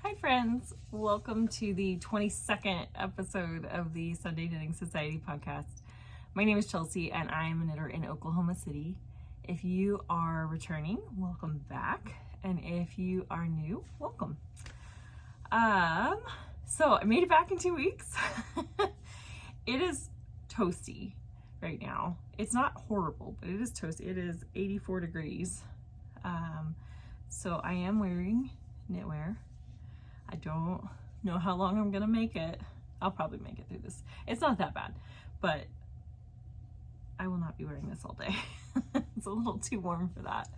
Hi friends, welcome to the 22nd episode of the Sunday Knitting Society podcast. My name is Chelsea and I am a knitter in Oklahoma City. If you are returning, welcome back. And if you are new, welcome. So I made it back in 2 weeks. It is toasty right now. It's not horrible, but it is toasty. It is 84 degrees. So I am wearing knitwear. I don't know how long I'm gonna make it. I'll probably make it through this. It's not that bad, but I will not be wearing this all day. It's a little too warm for that.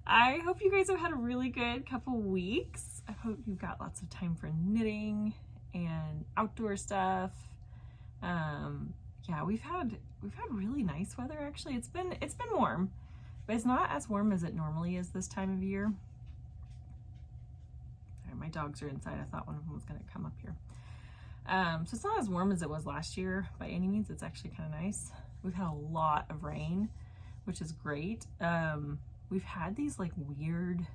I hope you guys have had a really good couple weeks. I hope you've got lots of time for knitting and outdoor stuff. Yeah, we've had really nice weather actually. It's been warm, but it's not as warm as it normally is this time of year. My dogs are inside. I thought one of them was going to come up here. So it's not as warm as it was last year by any means. It's actually kind of nice. We've had a lot of rain, which is great. We've had these like weird,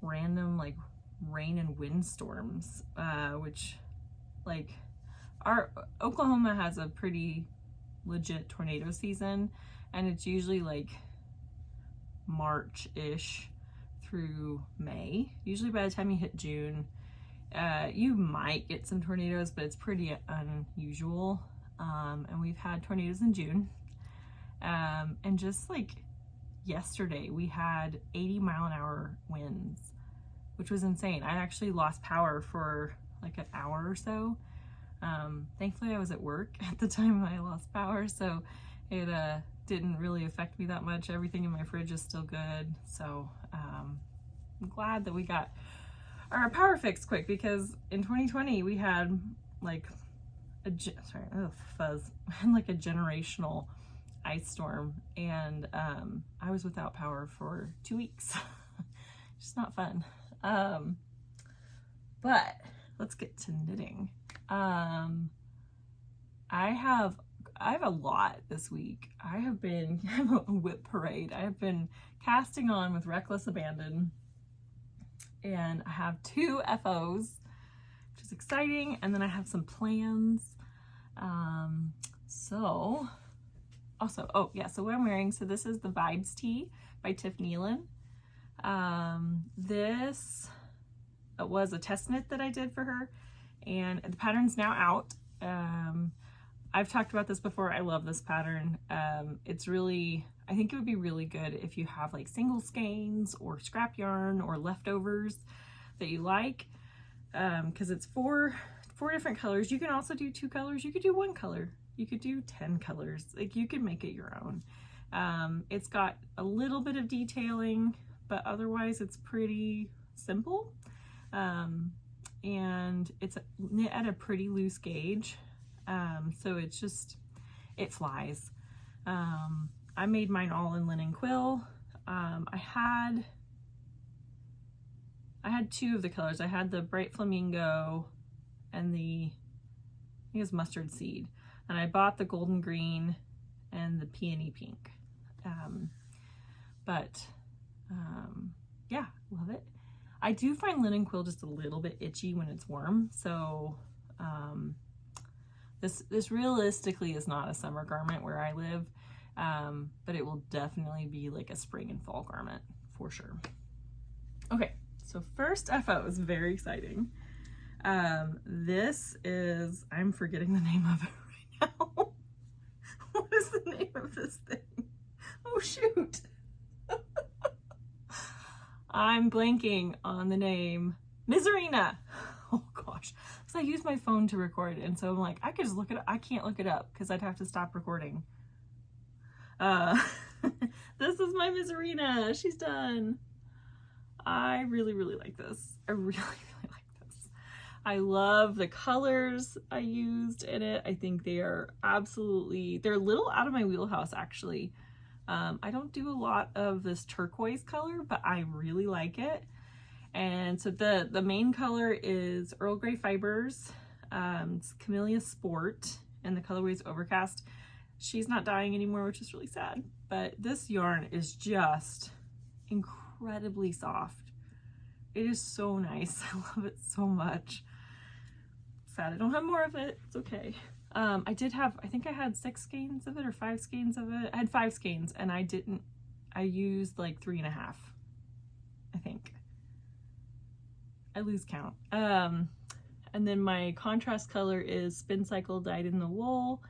random like rain and wind storms, which like our Oklahoma has a pretty legit tornado season, and it's usually like March-ish through May. Usually by the time you hit June, you might get some tornadoes, but it's pretty unusual. And we've had tornadoes in June. And just like yesterday, we had 80-mile-an-hour winds, which was insane. I actually lost power for like an hour or so. Thankfully, I was at work at the time I lost power, so it didn't really affect me that much. Everything in my fridge is still good, so I'm glad that we got our power fixed quick, because in 2020 we had like a generational ice storm, and I was without power for 2 weeks. Just not fun. But let's get to knitting. I have a lot this week. I have a whip parade. I have been casting on with reckless abandon, and I have 2 FOs, which is exciting, and then I have some plans. So what I'm wearing, so this is the Vibes Tee by Tif Neilan. This was a test knit that I did for her, and the pattern's now out. I've talked about this before. I love this pattern. I think it would be really good if you have like single skeins or scrap yarn or leftovers that you like, because it's four different colors. You can also do 2 colors. You could do 1 color. You could do 10 colors. Like, you could make it your own. It's got a little bit of detailing, but otherwise it's pretty simple. And it's knit at a pretty loose gauge. So it flies. I made mine all in linen quill. I had 2 of the colors. I had the bright flamingo and I think it's mustard seed. And I bought the golden green and the peony pink. Yeah, love it. I do find linen quill just a little bit itchy when it's warm. So, this realistically is not a summer garment where I live, but it will definitely be like a spring and fall garment for sure. Okay, so first FO is very exciting. This is, I'm forgetting the name of it right now. What is the name of this thing? Oh shoot. I'm blanking on the name. Misurina. Oh gosh. So I use my phone to record, and so I'm like, I could just look it up. I can't look it up because I'd have to stop recording. This is my Miserina. She's done. I really, really like this. I really, really like this. I love the colors I used in it. I think they're a little out of my wheelhouse actually. I don't do a lot of this turquoise color, but I really like it. And so the main color is Earl Grey Fibers. It's Camellia Sport, and the colorway is Overcast. She's not dying anymore, which is really sad. But this yarn is just incredibly soft. It is so nice. I love it so much. Sad I don't have more of it. It's okay. I did have, I think I had 6 skeins of it or 5 skeins of it. I had 5 skeins and I used like 3.5, I think. I lose count. And then my contrast color is Spin Cycle Dyed in the Wool,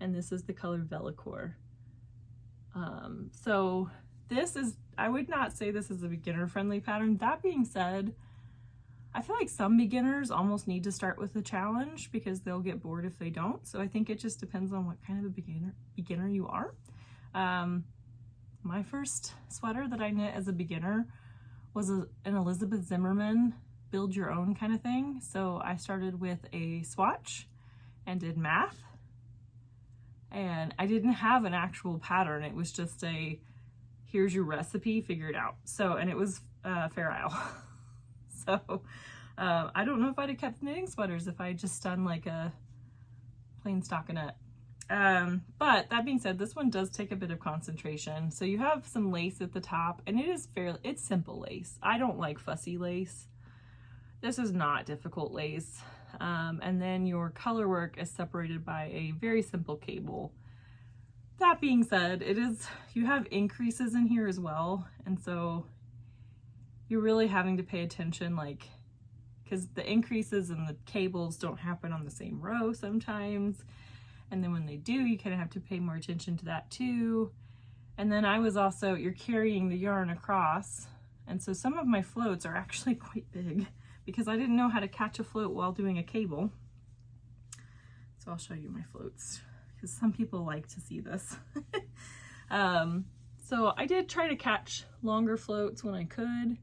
and this is the color Velicore. So this is, I would not say this is a beginner friendly pattern. That being said, I feel like some beginners almost need to start with a challenge because they'll get bored if they don't. So I think it just depends on what kind of a beginner you are. My first sweater that I knit as a beginner was an Elizabeth Zimmerman build your own kind of thing. So I started with a swatch and did math. And I didn't have an actual pattern. It was just a, here's your recipe, figure it out. So, and it was Fair Isle. So I don't know if I'd have kept knitting sweaters if I had just done like a plain stockinette. But that being said, this one does take a bit of concentration. So you have some lace at the top, and it is it's simple lace. I don't like fussy lace. This is not difficult lace. And then your color work is separated by a very simple cable. That being said, you have increases in here as well. And so you're really having to pay attention, like, because the increases in the cables don't happen on the same row sometimes. And then when they do, you kind of have to pay more attention to that too. And then you're carrying the yarn across. And so some of my floats are actually quite big because I didn't know how to catch a float while doing a cable. So I'll show you my floats because some people like to see this. So I did try to catch longer floats when I could.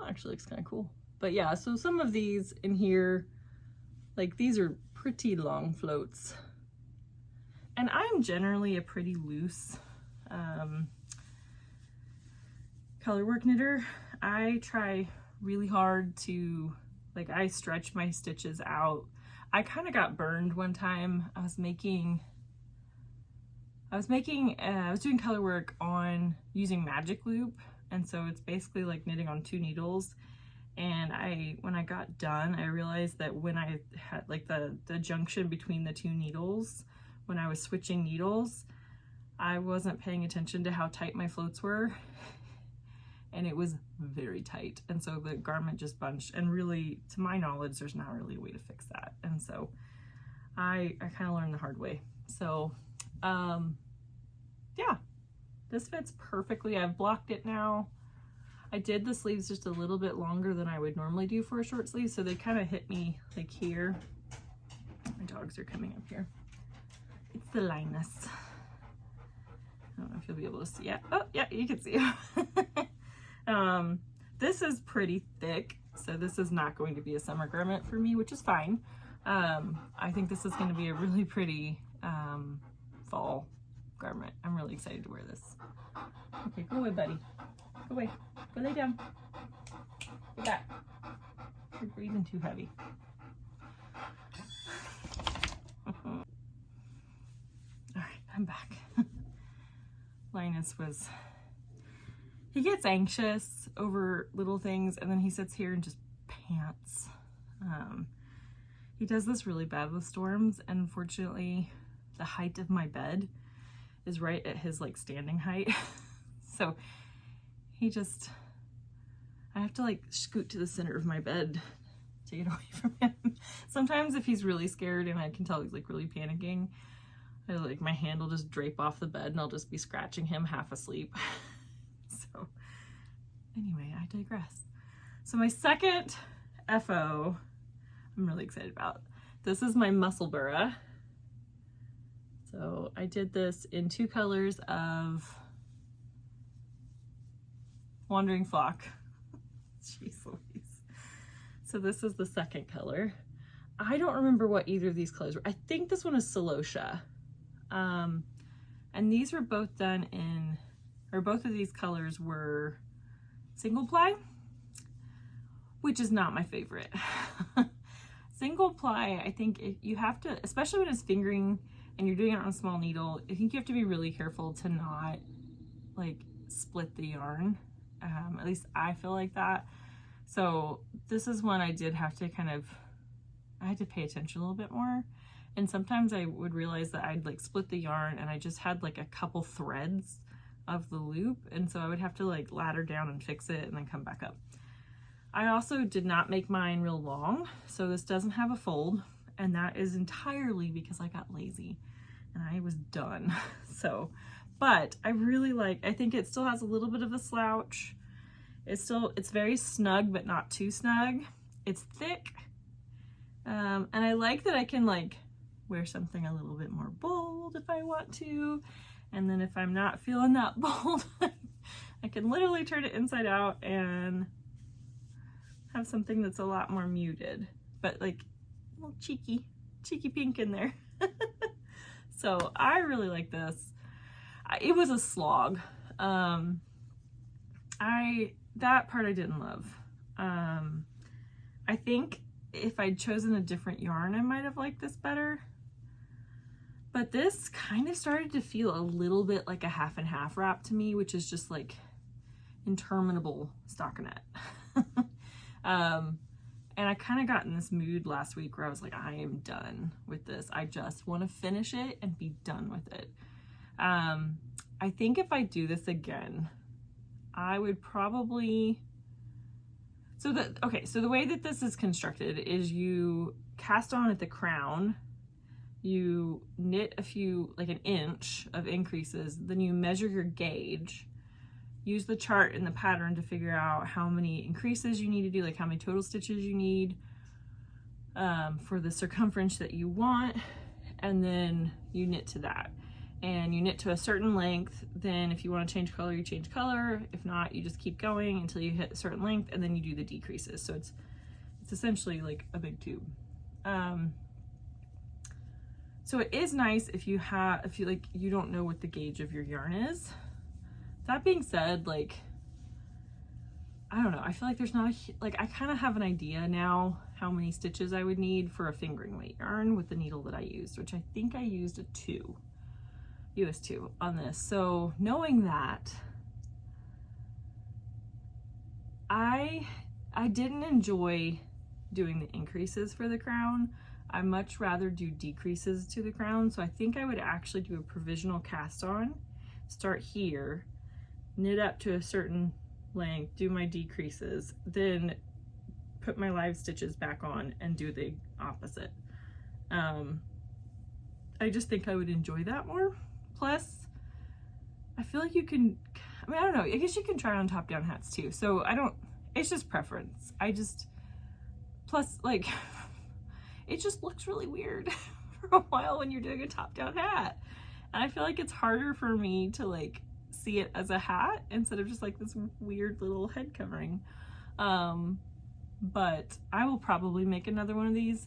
Actually looks kind of cool. But yeah, so some of these in here, like these are pretty long floats. And I'm generally a pretty loose color work knitter. I try really hard to, like, I stretch my stitches out. I kind of got burned one time. I was doing color work on using magic loop, and so it's basically like knitting on 2 needles. And when I got done, I realized that when I had like the junction between the 2 needles, when I was switching needles, I wasn't paying attention to how tight my floats were, and it was very tight. And so the garment just bunched, and really, to my knowledge, there's not really a way to fix that. And so I kind of learned the hard way. So yeah, this fits perfectly. I've blocked it now. I did the sleeves just a little bit longer than I would normally do for a short sleeve, so they kind of hit me like here. My dogs are coming up here. It's the Linus. I don't know if you'll be able to see it. Oh yeah, you can see it. This is pretty thick, so this is not going to be a summer garment for me, which is fine. I think this is going to be a really pretty fall garment. I'm really excited to wear this. Okay, go away, buddy. Go away. Go lay down. Get back. You're breathing too heavy. All right, I'm back. Linus he gets anxious over little things, and then he sits here and just pants. He does this really bad with storms, and unfortunately the height of my bed is right at his like standing height. So I have to like scoot to the center of my bed to get away from him. Sometimes if he's really scared and I can tell he's like really panicking, my hand will just drape off the bed and I'll just be scratching him half asleep. So anyway, I digress. So my second FO, I'm really excited about. This is my Musselburgh. So I did this in 2 colors of Wandering Flock. Jeez Louise. So this is the second color. I don't remember what either of these colors were. I think this one is Celosia. And these were both done both of these colors were single ply, which is not my favorite. Single ply, I think you have to, especially when it's fingering and you're doing it on a small needle, I think you have to be really careful to not like split the yarn. At least I feel like that. So this is one I did have to I had to pay attention a little bit more. And sometimes I would realize that I'd like split the yarn and I just had like a couple threads of the loop. And so I would have to like ladder down and fix it and then come back up. I also did not make mine real long. So this doesn't have a fold, and that is entirely because I got lazy and I was done. So, but I really I think it still has a little bit of a slouch. It's very snug, but not too snug. It's thick. And I like that I can like wear something a little bit more bold if I want to. And then if I'm not feeling that bold, I can literally turn it inside out and have something that's a lot more muted, but like a little cheeky pink in there. So I really like this. It was a slog. That part I didn't love. I think if I'd chosen a different yarn, I might have liked this better. But this kind of started to feel a little bit like a half and half wrap to me, which is just like interminable stockinette. And I kind of got in this mood last week where I was like, I am done with this. I just want to finish it and be done with it. I think if I do this again, I would probably, so the way that this is constructed is you cast on at the crown, you knit a few, like an inch of increases, then you measure your gauge, use the chart in the pattern to figure out how many increases you need to do, like how many total stitches you need for the circumference that you want, and then you knit to that. And you knit to a certain length, then if you want to change color, you change color. If not, you just keep going until you hit a certain length, and then you do the decreases. So it's essentially like a big tube. So it is nice if you don't know what the gauge of your yarn is. That being said, like, I don't know, I feel like there's not I kind of have an idea now how many stitches I would need for a fingering weight yarn with the needle that I used, which I think I used a US 2 on this. So knowing that, I didn't enjoy doing the increases for the crown. I much rather do decreases to the crown. So I think I would actually do a provisional cast on, start here, knit up to a certain length, do my decreases, then put my live stitches back on and do the opposite. I just think I would enjoy that more. Plus, I feel like you can, I don't know, I guess you can try on top-down hats too. So it's just preference. Plus, like, it just looks really weird for a while when you're doing a top-down hat. And I feel like it's harder for me to like see it as a hat instead of just like this weird little head covering. But I will probably make another one of these.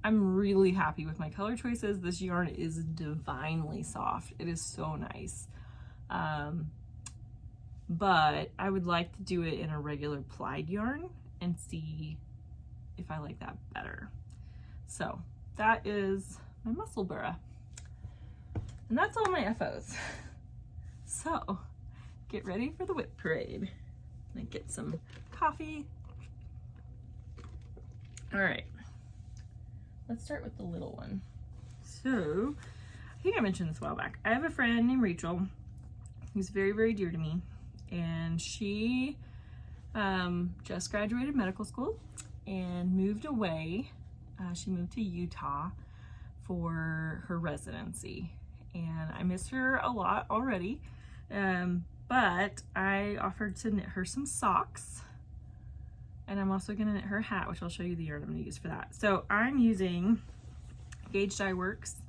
I'm really happy with my color choices. This yarn is divinely soft. It is so nice. But I would like to do it in a regular plied yarn and see if I like that better. So that is my Musselburgh. And that's all my FOs. So get ready for the whip parade. And get some coffee. All right. Let's start with the little one. So, I think I mentioned this a while back. I have a friend named Rachel who's very, very dear to me. And she just graduated medical school and moved away. She moved to Utah for her residency. And I miss her a lot already. But I offered to knit her some socks. And I'm also gonna knit her a hat, which I'll show you the yarn I'm gonna use for that. So I'm using Gauge Dye Works,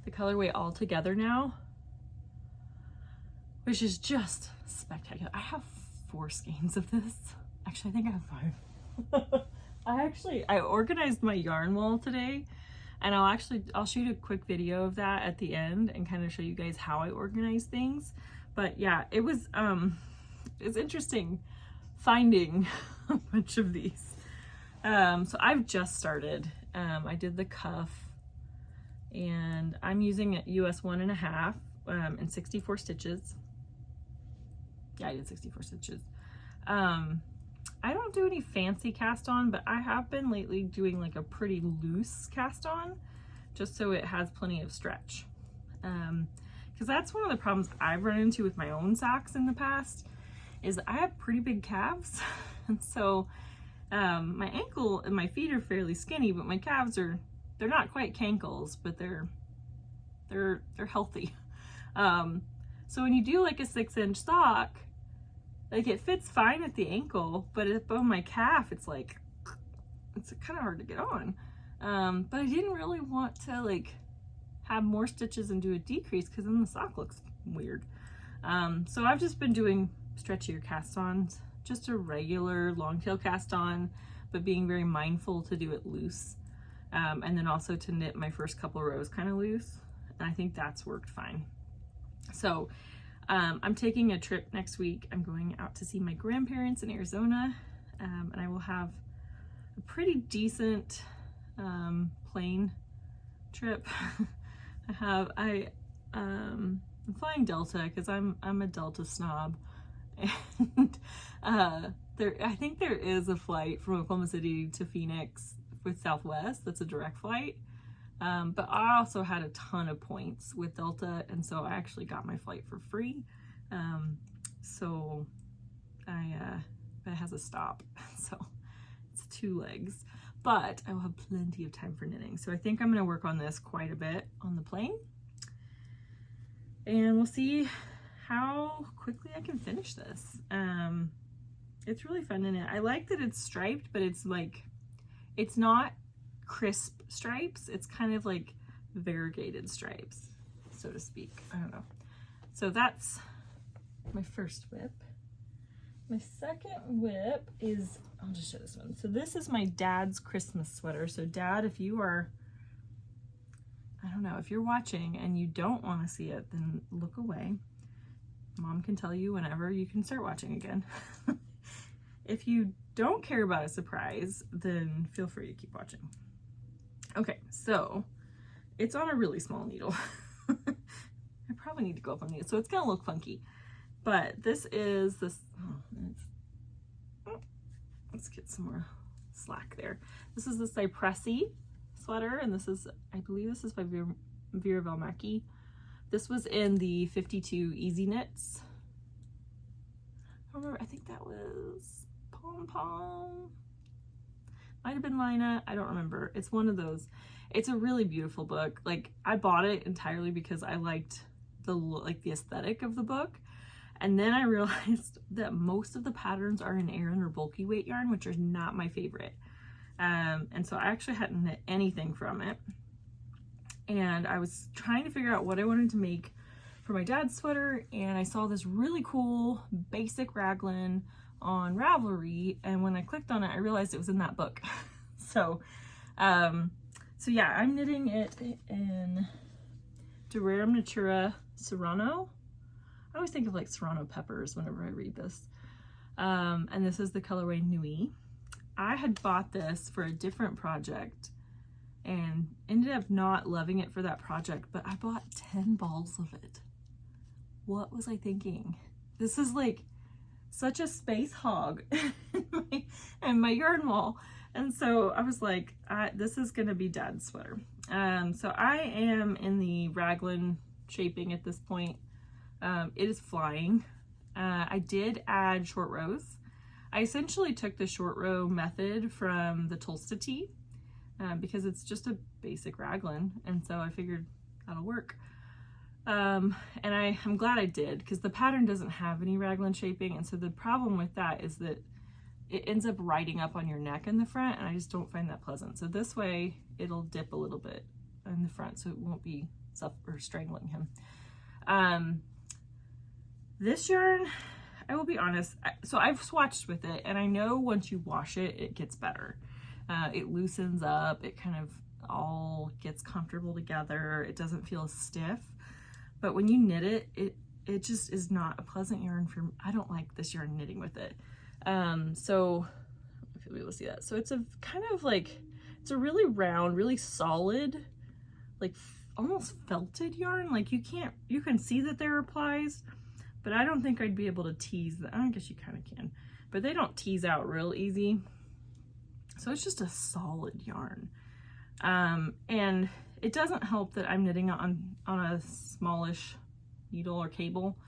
the colorway All Together now, which is just spectacular. I have 4 skeins of this. Actually, I think I have 5. I organized my yarn wall today, and I'll shoot a quick video of that at the end and kind of show you guys how I organize things. But yeah, it's interesting finding a bunch of these. So I've just started. I did the cuff, and I'm using a US 1.5 and 64 stitches. Yeah, I did 64 stitches. I don't do any fancy cast on, but I have been lately doing like a pretty loose cast on, just so it has plenty of stretch. Because that's one of the problems I've run into with my own socks in the past, is I have pretty big calves. And so my ankle and my feet are fairly skinny, but my calves they're not quite cankles, but they're healthy. So when you do like a 6-inch sock, like it fits fine at the ankle, but above my calf, it's like, it's kind of hard to get on. But I didn't really want to like have more stitches and do a decrease, because then the sock looks weird. So I've just been doing stretchier cast-ons, just a regular long tail cast on, but being very mindful to do it loose. And then also to knit my first couple rows kind of loose. And I think that's worked fine. So I'm taking a trip next week. I'm going out to see my grandparents in Arizona, and I will have a pretty decent plane trip. I'm flying Delta because I'm a Delta snob, and I think there is a flight from Oklahoma City to Phoenix with Southwest that's a direct flight. But I also had a ton of points with Delta, and so I actually got my flight for free. So it has a stop, so it's 2 legs, but I will have plenty of time for knitting. So I think I'm going to work on this quite a bit on the plane, and we'll see how quickly I can finish this. It's really fun to knit. I like that it's striped, but it's like, it's not crisp stripes, it's kind of like variegated stripes, so to speak. I don't know. So that's my first whip. My second whip is, I'll just show this one. So this is my dad's Christmas sweater. So Dad, if you are, I don't know, if you're watching and you don't want to see it, then look away. Mom can tell you whenever you can start watching again. If you don't care about a surprise, then feel free to keep watching. Okay, so it's on a really small needle. I probably need to go up on needle, so it's gonna look funky. But this is this, let's get some more slack there. This is the Sypressi sweater, and this is, I believe this is by Veera Välimäki. This was in the 52 Easy Knits. I don't remember, I think that was Pom Pom. Might have been Lina, I don't remember. It's one of those. It's a really beautiful book. Like, I bought it entirely because I liked the aesthetic of the book. And then I realized that most of the patterns are in Aran or bulky weight yarn, which is not my favorite. And so I actually hadn't knit anything from it. And I was trying to figure out what I wanted to make for my dad's sweater, and I saw this really cool basic raglan on Ravelry, and when I clicked on it, I realized it was in that book. So yeah, I'm knitting it in Durare Natura Serrano. I always think of like Serrano peppers whenever I read this. And this is the colorway Nui. I had bought this for a different project and ended up not loving it for that project, but I bought 10 balls of it. What was I thinking? This is like such a space hog in my yarn wall. And so I was like, this is gonna be Dad's sweater. So I am in the raglan shaping at this point. It is flying. I did add short rows. I essentially took the short row method from the Tolsta tee because it's just a basic raglan, and so I figured that'll work. And I'm glad I did, because the pattern doesn't have any raglan shaping, and so the problem with that is that it ends up riding up on your neck in the front, and I just don't find that pleasant. So this way it'll dip a little bit in the front, so it won't be strangling him. This yarn, I will be honest, so I've swatched with it, and I know once you wash it, it gets better. It loosens up, it kind of all gets comfortable together, it doesn't feel stiff. But when you knit it, it just is not a pleasant yarn for, I don't like this yarn knitting with it. So, if you'll be able to see that. So it's a kind of like, it's a really round, really solid, like almost felted yarn. Like you can see that there are plies, but I don't think I'd be able to tease them. I guess you kind of can, but they don't tease out real easy. So it's just a solid yarn. And it doesn't help that I'm knitting on a smallish needle or cable.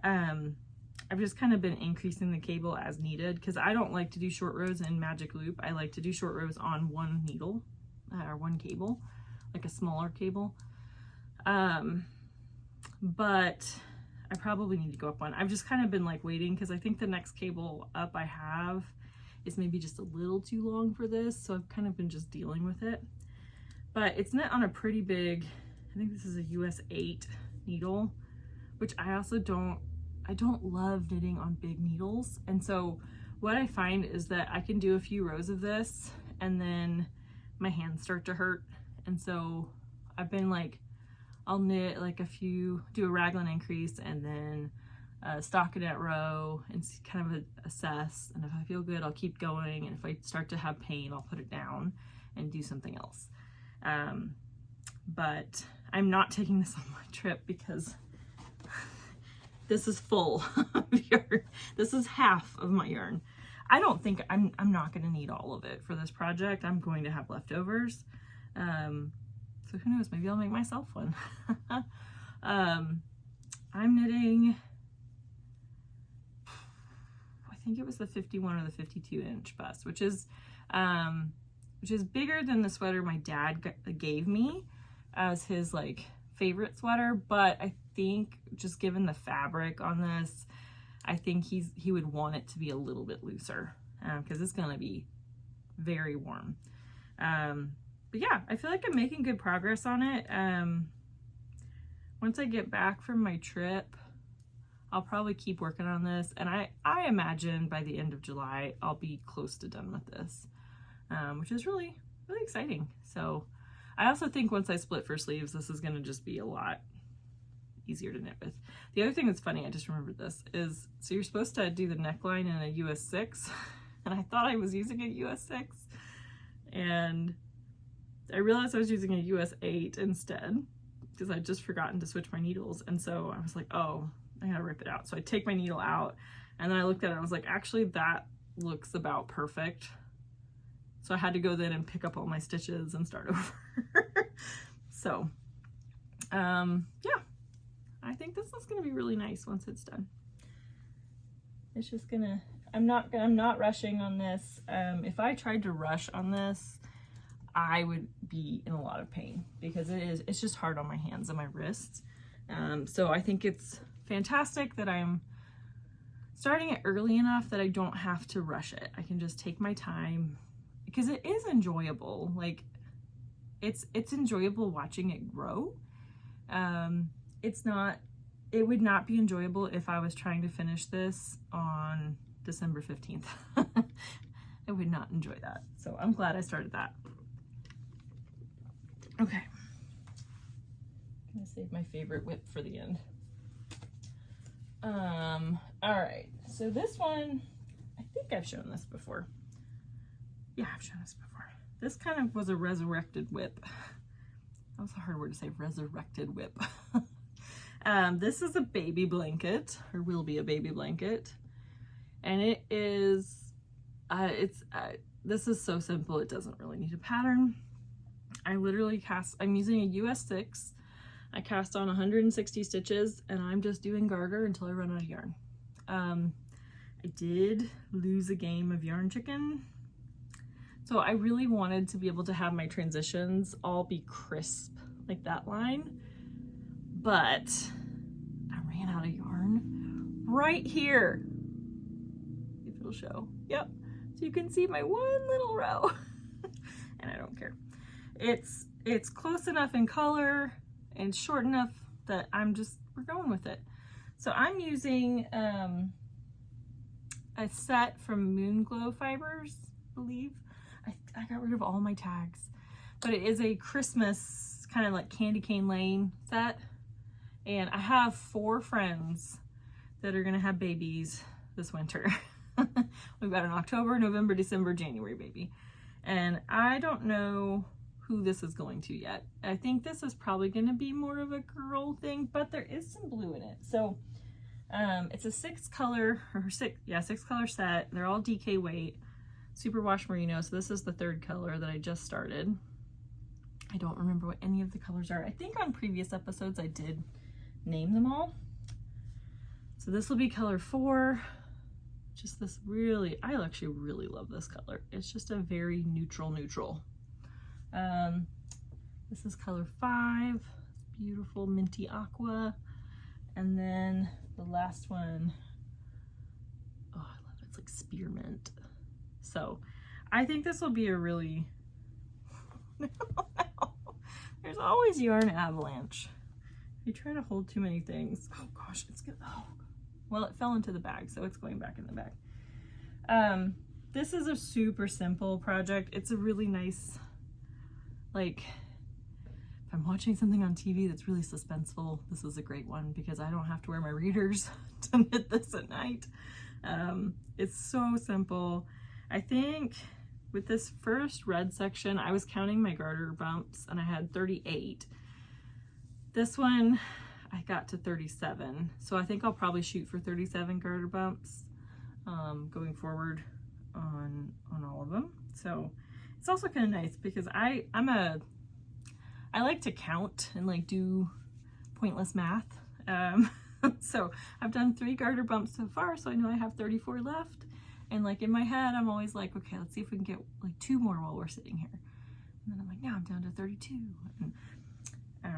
I've just kind of been increasing the cable as needed because I don't like to do short rows in Magic Loop. I like to do short rows on one needle or one cable, like a smaller cable. But I probably need to go up one. I've just kind of been like waiting because I think the next cable up I have is maybe just a little too long for this. So I've kind of been just dealing with it. But it's knit on a pretty big, I think this is a US 8 needle, which I also don't love knitting on big needles. And so what I find is that I can do a few rows of this and then my hands start to hurt. And so I've been like, I'll knit like do a raglan increase and then stockinette row and kind of assess. And if I feel good, I'll keep going. And if I start to have pain, I'll put it down and do something else. But I'm not taking this on my trip because this is full of yarn. This is half of my yarn. I don't think I'm not going to need all of it for this project. I'm going to have leftovers. So who knows, maybe I'll make myself one. I'm knitting, I think it was the 51 or the 52 inch bust, which is bigger than the sweater my dad gave me as his like favorite sweater. But I think just given the fabric on this, I think he would want it to be a little bit looser because it's gonna be very warm. But yeah, I feel like I'm making good progress on it. Once I get back from my trip, I'll probably keep working on this. And I imagine by the end of July, I'll be close to done with this, which is really, really exciting. So I also think once I split for sleeves, this is going to just be a lot easier to knit with. The other thing that's funny, I just remembered this, is so you're supposed to do the neckline in a US 6, and I thought I was using a US 6, and I realized I was using a US 8 instead because I'd just forgotten to switch my needles. And so I was like, oh, I gotta rip it out. So I take my needle out and then I looked at it and I was like, actually that looks about perfect. So I had to go then and pick up all my stitches and start over. So, yeah, I think this is gonna be really nice once it's done. It's just gonna, I'm not rushing on this. If I tried to rush on this, I would be in a lot of pain because it's just hard on my hands and my wrists. So I think it's fantastic that I'm starting it early enough that I don't have to rush it. I can just take my time because it is enjoyable. Like it's enjoyable watching it grow. It would not be enjoyable if I was trying to finish this on December 15th. I would not enjoy that. So I'm glad I started that. Okay, I'm gonna save my favorite whip for the end. All right, so this one, I think I've shown this before. Yeah, I've shown this before. This kind of was a resurrected whip. That was a hard word to say, resurrected whip. This is a baby blanket, or will be a baby blanket. And it is, this is so simple, it doesn't really need a pattern. I literally I'm using a US 6. I cast on 160 stitches and I'm just doing garter until I run out of yarn. I did lose a game of yarn chicken. So I really wanted to be able to have my transitions all be crisp like that line, but I ran out of yarn right here. If it'll show. Yep. So you can see my one little row and I don't care. It's close enough in color and short enough that we're going with it. So I'm using a set from Moonglow Fibers, I believe. I got rid of all my tags, but it is a Christmas kind of like Candy Cane Lane set. And I have 4 friends that are gonna have babies this winter. We've got an October, November, December, January baby. And I don't know who this is going to yet. I think this is probably going to be more of a girl thing, but there is some blue in it. So It's a six color set. They're all DK weight, superwash merino. So this is the third color that I just started. I don't remember what any of the colors are. I think on previous episodes I did name them all. So this will be color 4. Just this really, I actually really love this color. It's just a very neutral. This is color 5, beautiful minty aqua. And then the last one, oh, I love it. It's like spearmint. So I think this will be a really, there's always yarn avalanche. If you try to hold too many things, oh gosh, it's good. Oh, well, it fell into the bag, so it's going back in the bag. This is a super simple project. It's a really nice, like, if I'm watching something on TV that's really suspenseful, this is a great one because I don't have to wear my readers to knit this at night. It's so simple. I think with this first red section, I was counting my garter bumps and I had 38. This one, I got to 37. So I think I'll probably shoot for 37 garter bumps going forward on all of them. So it's also kind of nice because I like to count and like do pointless math. So I've done 3 garter bumps so far, so I know I have 34 left. And like in my head, I'm always like, okay, let's see if we can get like 2 more while we're sitting here. And then I'm like, now I'm down to 32. And I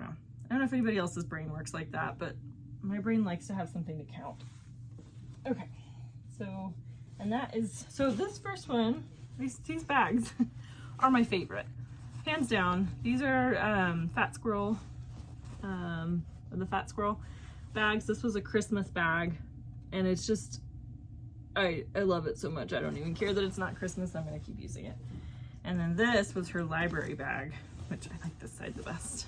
don't know if anybody else's brain works like that, but my brain likes to have something to count. Okay, so, and that is, so this first one, these bags are my favorite. Hands down. These are Fat Squirrel, the Fat Squirrel bags. This was a Christmas bag, and it's just, I love it so much. I don't even care that it's not Christmas. I'm going to keep using it. And then this was her library bag, which I like this side the best.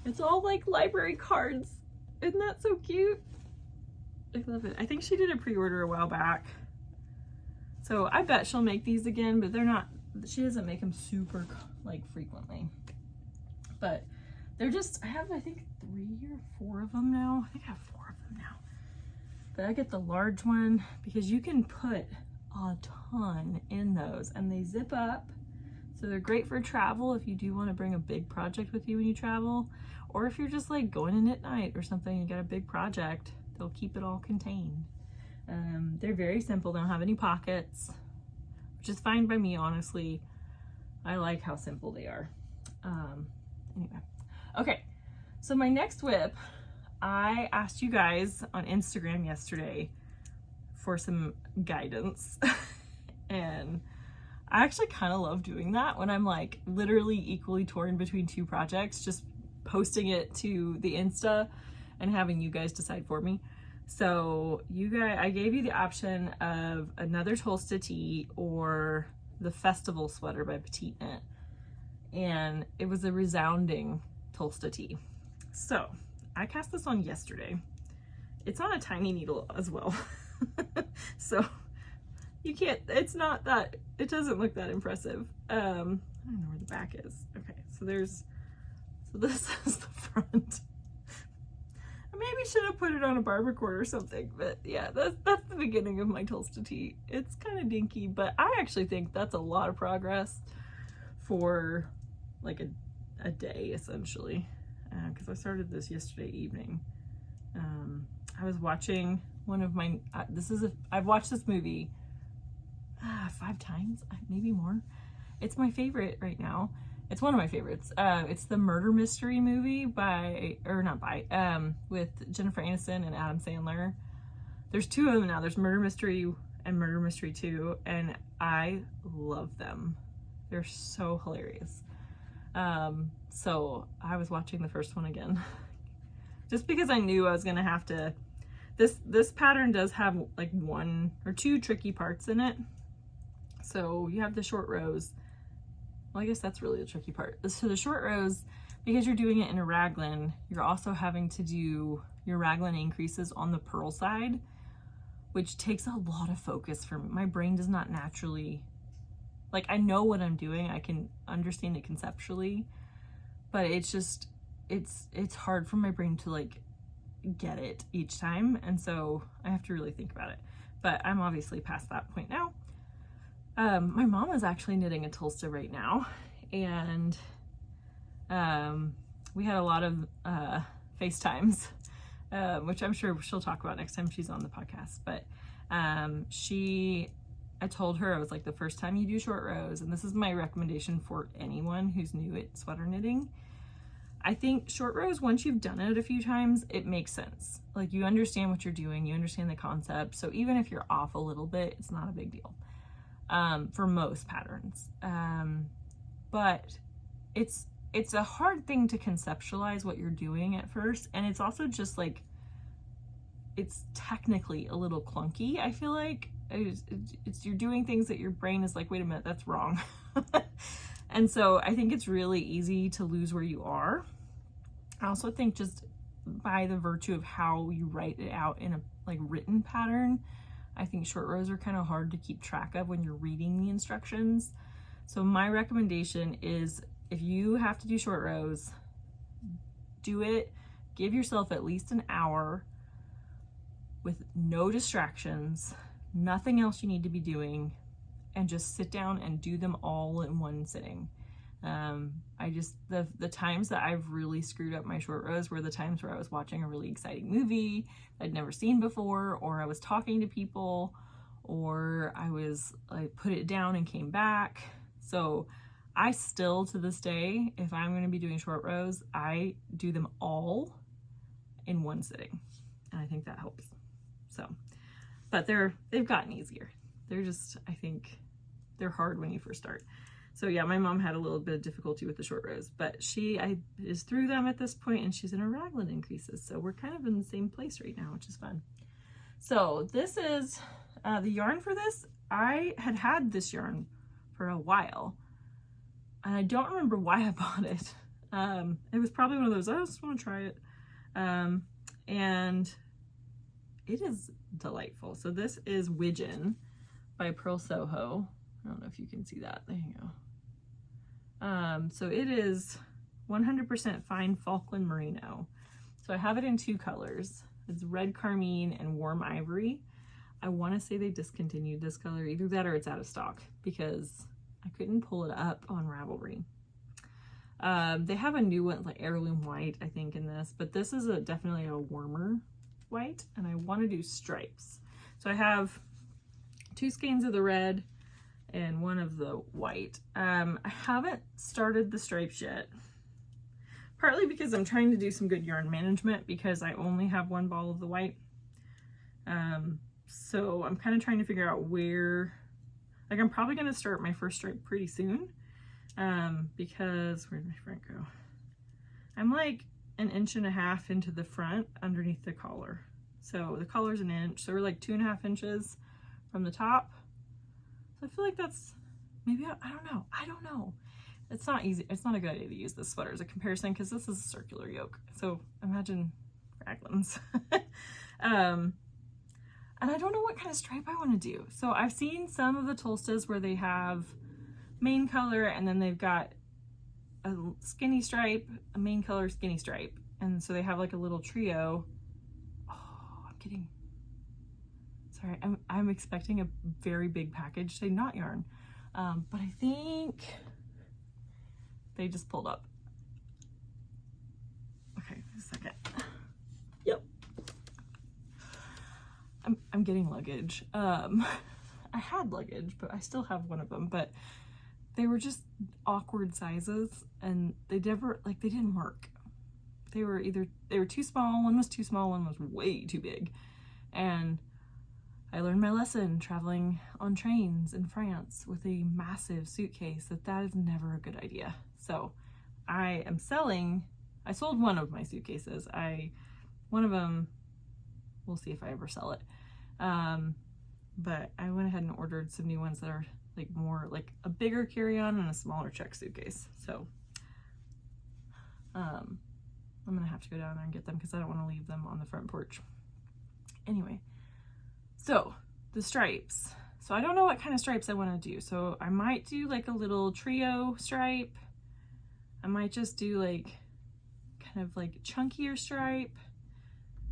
It's all like library cards. Isn't that so cute? I love it. I think she did a pre-order a while back. So I bet she'll make these again, but they're not, she doesn't make them super like frequently. But they're just, I have I think 3 or 4 of them now. I think I have 4 of them now. But I get the large one because you can put a ton in those and they zip up. So they're great for travel if you do want to bring a big project with you when you travel. Or if you're just like going to knit night or something, you got a big project, they'll keep it all contained. They're very simple, they don't have any pockets, which is fine by me, honestly. I like how simple they are. Anyway, okay, so my next whip, I asked you guys on Instagram yesterday for some guidance. And I actually kind of love doing that when I'm like literally equally torn between 2 projects, just posting it to the Insta and having you guys decide for me. So you guys, I gave you the option of another Tolsta tee or the festival sweater by PetiteKnit, and it was a resounding Tolsta tee. So I cast this on yesterday. It's on a tiny needle as well. So you can't, it's not that, it doesn't look that impressive. I don't know where the back is. Okay, so this is the front. I maybe should have put it on a barbercord or something, but yeah, that's the beginning of my Tolsta tee. It's kind of dinky, but I actually think that's a lot of progress for like a day, essentially, because I started this yesterday evening. I was watching one of my, I've watched this movie 5 times, maybe more. It's my favorite right now. It's one of my favorites. It's the murder mystery movie with Jennifer Aniston and Adam Sandler. There's 2 of them now. There's Murder Mystery and Murder Mystery 2, and I love them. They're so hilarious. So I was watching the first one again, just because I knew I was gonna have to. This pattern does have like 1 or 2 tricky parts in it. So you have the short rows. Well, I guess that's really the tricky part. So the short rows, because you're doing it in a raglan, you're also having to do your raglan increases on the purl side, which takes a lot of focus for me. My brain does not naturally, like, I know what I'm doing, I can understand it conceptually, but it's just, it's hard for my brain to like get it each time, and so I have to really think about it. But I'm obviously past that point now. My mom is actually knitting a Tolsta right now, and we had a lot of FaceTimes, which I'm sure she'll talk about next time she's on the podcast. But I told her, I was like, the first time you do short rows, and this is my recommendation for anyone who's new at sweater knitting, I think short rows, once you've done it a few times, it makes sense. Like, you understand what you're doing, you understand the concept, so even if you're off a little bit, it's not a big deal for most patterns. But it's a hard thing to conceptualize what you're doing at first, and it's also just like, it's technically a little clunky, I feel like. You're doing things that your brain is like, wait a minute, that's wrong. And so I think it's really easy to lose where you are. I also think just by the virtue of how you write it out in a like written pattern, I think short rows are kind of hard to keep track of when you're reading the instructions. So my recommendation is, if you have to do short rows, do it. Give yourself at least an hour with no distractions, nothing else you need to be doing, and just sit down and do them all in one sitting. The times that I've really screwed up my short rows were the times where I was watching a really exciting movie I'd never seen before, or I was talking to people, or I put it down and came back. So I still, to this day, if I'm going to be doing short rows, I do them all in one sitting, and I think that helps. So, but they've gotten easier. They're just, I think they're hard when you first start. So yeah, my mom had a little bit of difficulty with the short rows, but she is through them at this point, and she's in her raglan increases. So we're kind of in the same place right now, which is fun. So this is the yarn for this. I had this yarn for a while, and I don't remember why I bought it. It was probably one of those, I just want to try it. And it is delightful. So this is Widgeon by Pearl Soho. I don't know if you can see that. There you go. So it is 100% fine Falkland Merino. So I have it in two colors. It's red carmine and warm ivory. I want to say they discontinued this color. Either that or it's out of stock, because I couldn't pull it up on Ravelry. They have a new one, like heirloom white, I think, in this, but this is definitely a warmer white, and I want to do stripes. So I have 2 skeins of the red and 1 of the white. I haven't started the stripes yet, partly because I'm trying to do some good yarn management, because I only have 1 ball of the white. So I'm kind of trying to figure out where, like, I'm probably going to start my first stripe pretty soon, because, where'd my front go? I'm like 1.5 inches into the front underneath the collar. So the collar's 1 inch, so we're like 2.5 inches from the top. So I feel like that's maybe, I don't know. It's not easy. It's not a good idea to use this sweater as a comparison, because this is a circular yoke. So imagine raglans. And I don't know what kind of stripe I want to do. So I've seen some of the Tolstas where they have main color, and then they've got a skinny stripe, a main color, skinny stripe. And so they have like a little trio. Oh, I'm kidding. Sorry, I'm expecting a very big package, say knot yarn. But I think they just pulled up. Okay, a second. Yep. I'm getting luggage. I had luggage, but I still have one of them, but they were just awkward sizes, and they didn't work. They were too small. One was too small, one was way too big. And I learned my lesson traveling on trains in France with a massive suitcase that is never a good idea. So I sold one of my suitcases. One of them, we'll see if I ever sell it. But I went ahead and ordered some new ones that are like more like a bigger carry-on and a smaller check suitcase. So I'm gonna have to go down there and get them, because I don't want to leave them on the front porch. Anyway, so the stripes. So I don't know what kind of stripes I want to do. So I might do like a little trio stripe. I might just do like kind of like chunkier stripe.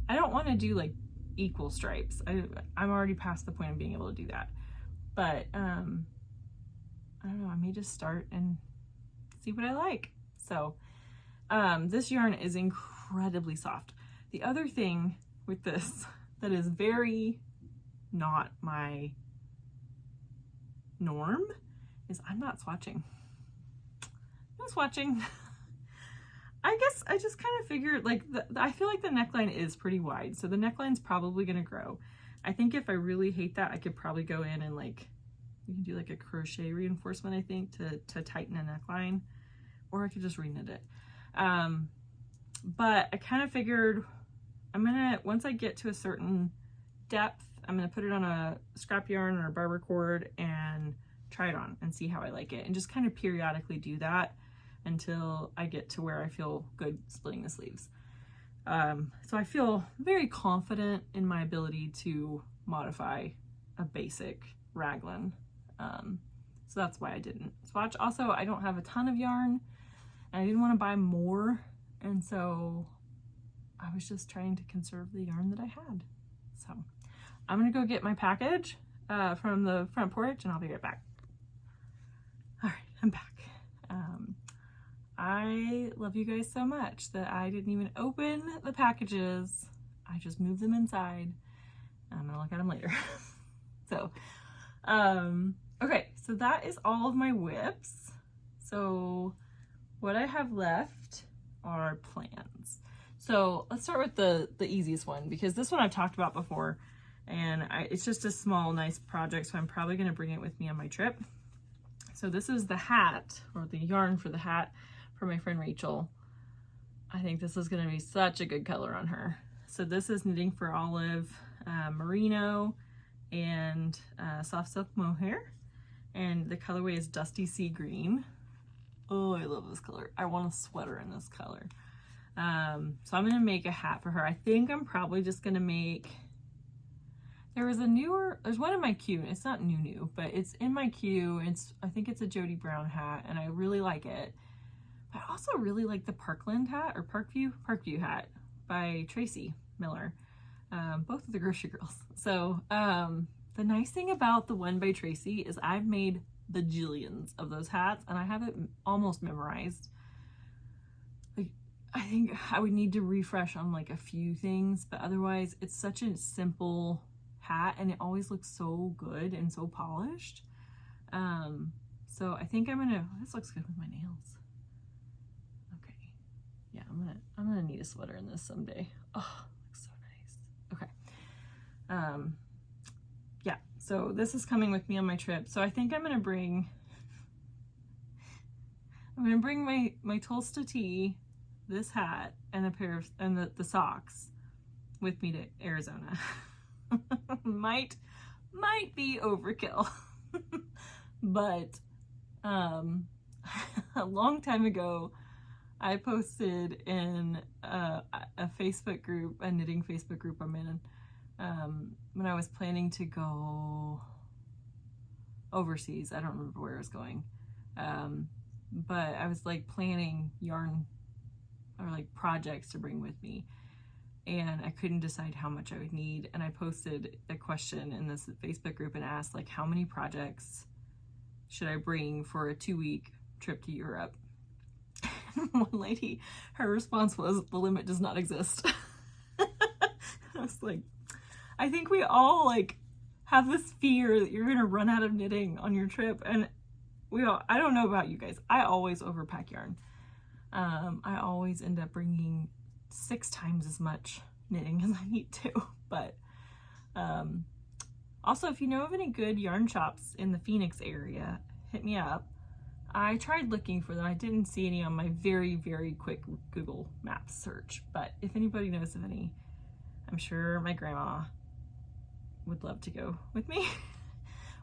I don't want to do like equal stripes. I'm already past the point of being able to do that. But I don't know, I may just start and see what I like. So this yarn is incredibly soft. The other thing with this that is very not my norm is I'm not swatching. No swatching. I guess I just kind of figured, like, I feel like the neckline is pretty wide, so the neckline's probably going to grow. I think if I really hate that, I could probably go in and, like, you can do, like, a crochet reinforcement, I think, to tighten a neckline, or I could just reknit it. But I kind of figured once I get to a certain depth, I'm going to put it on a scrap yarn or a barber cord and try it on and see how I like it, and just kind of periodically do that until I get to where I feel good splitting the sleeves. So I feel very confident in my ability to modify a basic raglan. So that's why I didn't swatch. Also, I don't have a ton of yarn and I didn't want to buy more, and so I was just trying to conserve the yarn that I had. So I'm gonna go get my package from the front porch and I'll be right back. All right, I'm back. I love you guys so much that I didn't even open the packages. I just moved them inside. I'm gonna look at them later. So, okay, so that is all of my whips. So what I have left are plans. So let's start with the easiest one, because this one I've talked about before, and it's just a small, nice project, so I'm probably gonna bring it with me on my trip. So this is the hat, or the yarn for the hat, for my friend Rachel. I think this is going to be such a good color on her. So this is Knitting for Olive, merino, and soft silk mohair, and the colorway is Dusty Sea Green. Oh, I love this color. I want a sweater in this color. So I'm going to make a hat for her. I think I'm probably just going to make, there's one in my queue. It's not new, but it's in my queue. I think it's a Jody Brown hat, and I really like it. I also really like the Parkland hat, or Parkview hat by Tracie Millar, both of the grocery girls. So the nice thing about the one by Tracie is I've made bajillions of those hats, and I have it almost memorized. Like, I think I would need to refresh on like a few things, but otherwise it's such a simple hat and it always looks so good and so polished. So I think this looks good with my nails. Yeah, I'm gonna need a sweater in this someday. Oh, looks so nice. Okay. Yeah, so this is coming with me on my trip. So I think I'm gonna bring my Tolsta tee, this hat, and the socks with me to Arizona. might be overkill. But a long time ago, I posted in a Facebook group, a knitting Facebook group I'm in, when I was planning to go overseas. I don't remember where I was going, but I was like planning yarn or like projects to bring with me, and I couldn't decide how much I would need. And I posted a question in this Facebook group and asked, like, how many projects should I bring for a 2-week trip to Europe? One lady, her response was, the limit does not exist. I was like, I think we all like have this fear that you're gonna run out of knitting on your trip, and I don't know about you guys, I always overpack yarn. I always end up bringing 6 times as much knitting as I need to. But also, if you know of any good yarn shops in the Phoenix area, hit me up. I tried looking for them. I didn't see any on my very, very quick Google Maps search, but if anybody knows of any, I'm sure my grandma would love to go with me,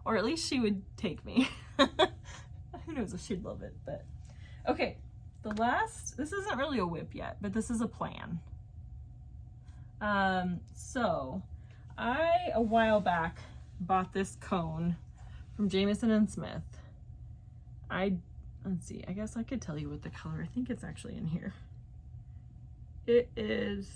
or at least she would take me. Who knows if she'd love it, but okay. This isn't really a whip yet, but this is a plan. So I, a while back, bought this cone from Jamieson and Smith. Let's see, I guess I could tell you what the color, I think it's actually in here. It is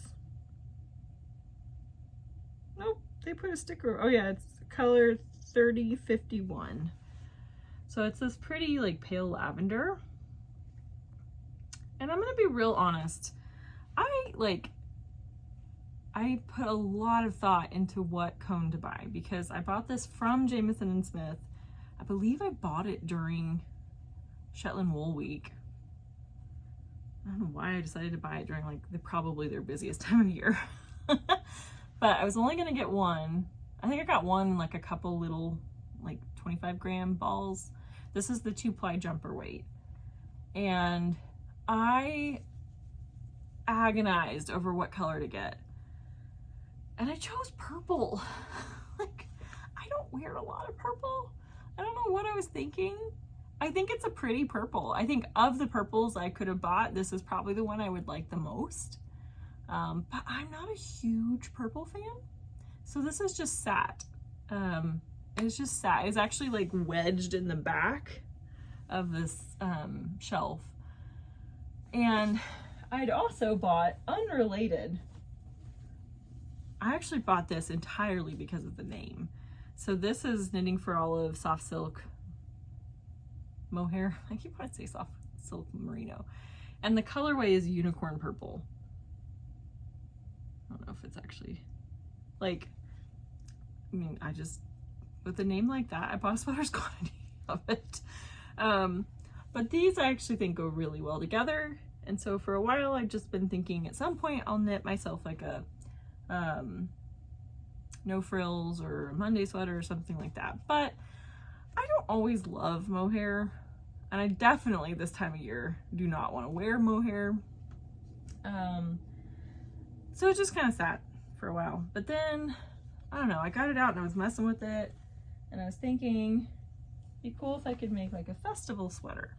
they put a sticker, oh yeah, it's color 3051. So it's this pretty like pale lavender. And I'm gonna be real honest, I put a lot of thought into what cone to buy because I bought this from Jamieson & Smith. I believe I bought it during Shetland Wool Week. I don't know why I decided to buy it during like probably their busiest time of year. But I was only gonna get one. I think I got one in like a couple little like 25-gram balls. This is the 2-ply jumper weight. And I agonized over what color to get. And I chose purple. Like, I don't wear a lot of purple. I don't know what I was thinking. I think it's a pretty purple. I think of the purples I could have bought, this is probably the one I would like the most. But I'm not a huge purple fan. So this is just sat. It's just sat. It's actually like wedged in the back of this shelf. And I'd also bought, unrelated, I actually bought this entirely because of the name. So this is Knitting for Olive Soft Silk Mohair. I keep wanting to say Soft Silk Merino. And the colorway is Unicorn Purple. I don't know if it's actually, like, I mean, I just, with a name like that, I bought a sweater's quantity of it. But these I actually think go really well together. And so for a while I've just been thinking at some point I'll knit myself like a no frills or a Monday sweater or something like that. But I don't always love mohair, and I definitely this time of year do not want to wear mohair. So it just kind of sat for a while. But then, I don't know, I got it out and I was messing with it, and I was thinking it'd be cool if I could make like a festival sweater.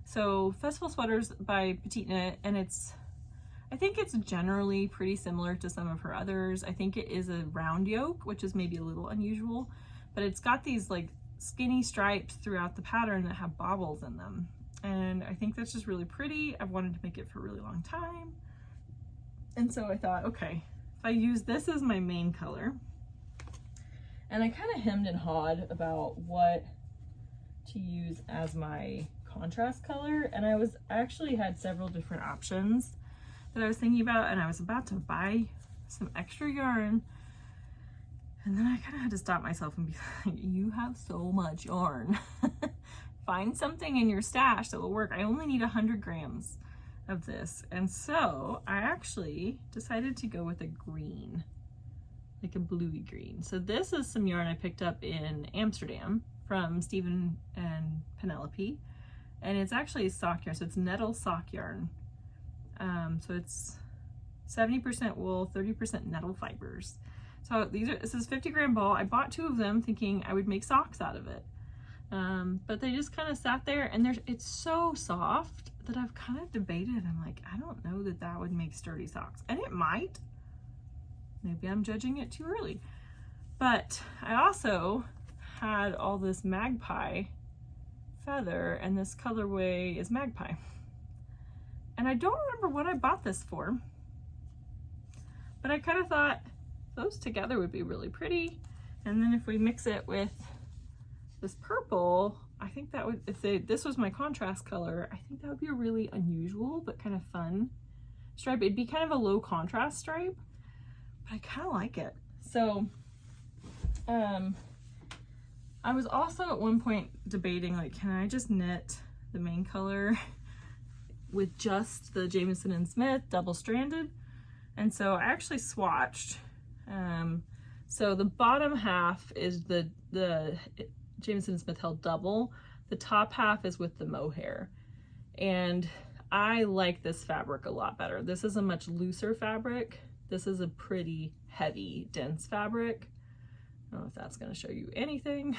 So festival sweaters by PetiteKnit, and I think it's generally pretty similar to some of her others. I think it is a round yoke, which is maybe a little unusual, but it's got these like skinny stripes throughout the pattern that have bobbles in them. And I think that's just really pretty. I've wanted to make it for a really long time. And so I thought, okay, if I use this as my main color, and I kind of hemmed and hawed about what to use as my contrast color, and I actually had several different options that I was thinking about, and I was about to buy some extra yarn, and then I kind of had to stop myself and be like, you have so much yarn. Find something in your stash that will work. I only need 100 grams of this, and so I actually decided to go with a green, like a bluey green. So this is some yarn I picked up in Amsterdam from Stephen and Penelope, and it's actually sock yarn, so it's nettle sock yarn. So it's 70% wool, 30% nettle fibers. So this is 50-gram ball. I bought 2 of them thinking I would make socks out of it. But they just kind of sat there, and it's so soft that I've kind of debated. I'm like, I don't know that that would make sturdy socks, and it might. Maybe I'm judging it too early. But I also had all this magpie feather, and this colorway is magpie. And I don't remember what I bought this for, but I kind of thought those together would be really pretty. And then if we mix it with this purple, I think that would, if this was my contrast color, I think that would be a really unusual but kind of fun stripe. It'd be kind of a low contrast stripe, but I kind of like it. So I was also at one point debating, like, can I just knit the main color with just the Jamieson & Smith double-stranded? And so I actually swatched. So the bottom half is the Jamieson & Smith held double. The top half is with the mohair. And I like this fabric a lot better. This is a much looser fabric. This is a pretty heavy, dense fabric. I don't know if that's going to show you anything.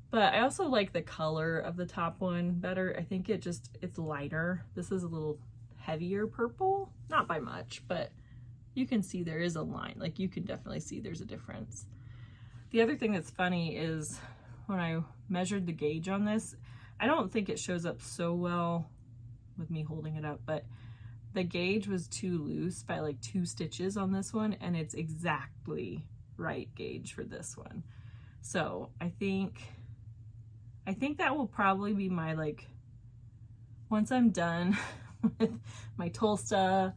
But I also like the color of the top one better. I think it's lighter. This is a little heavier purple, not by much, but you can see there is a line. Like, you can definitely see there's a difference. The other thing that's funny is when I measured the gauge on this, I don't think it shows up so well with me holding it up, but the gauge was too loose by like 2 stitches on this one, and it's exactly right gauge for this one. So I think that will probably be my, like, once I'm done with my Tolsta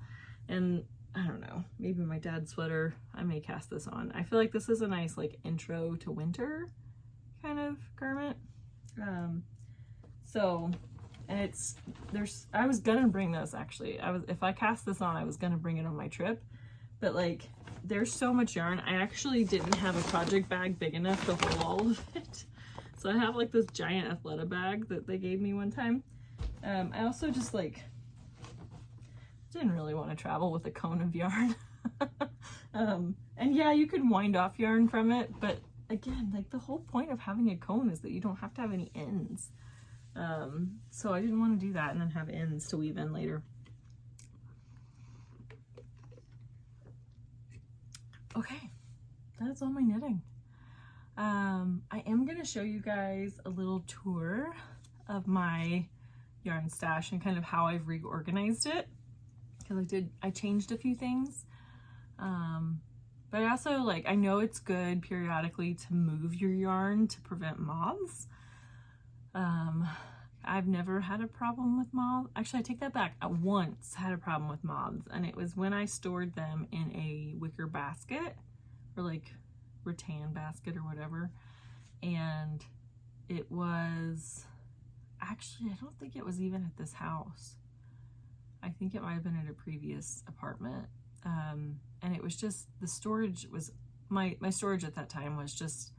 and I don't know, maybe my dad's sweater, I may cast this on. I feel like this is a nice, like, intro to winter kind of garment. So, and I was gonna bring this actually. If I cast this on, I was gonna bring it on my trip, but like, there's so much yarn. I actually didn't have a project bag big enough to hold all of it. So I have like this giant Athleta bag that they gave me one time. I also just like, didn't really want to travel with a cone of yarn. And yeah, you can wind off yarn from it, but again, like the whole point of having a cone is that you don't have to have any ends. So I didn't want to do that and then have ends to weave in later. Okay, that's all my knitting. I am going to show you guys a little tour of my yarn stash and kind of how I've reorganized it, because I changed a few things. But I also, like, I know it's good periodically to move your yarn to prevent moths. I've never had a problem with moths. Actually, I take that back. I once had a problem with moths, and it was when I stored them in a wicker basket, or like rattan basket or whatever. And it was, actually, I don't think it was even at this house. I think it might have been at a previous apartment. And it was just, the storage was, my storage at that time was just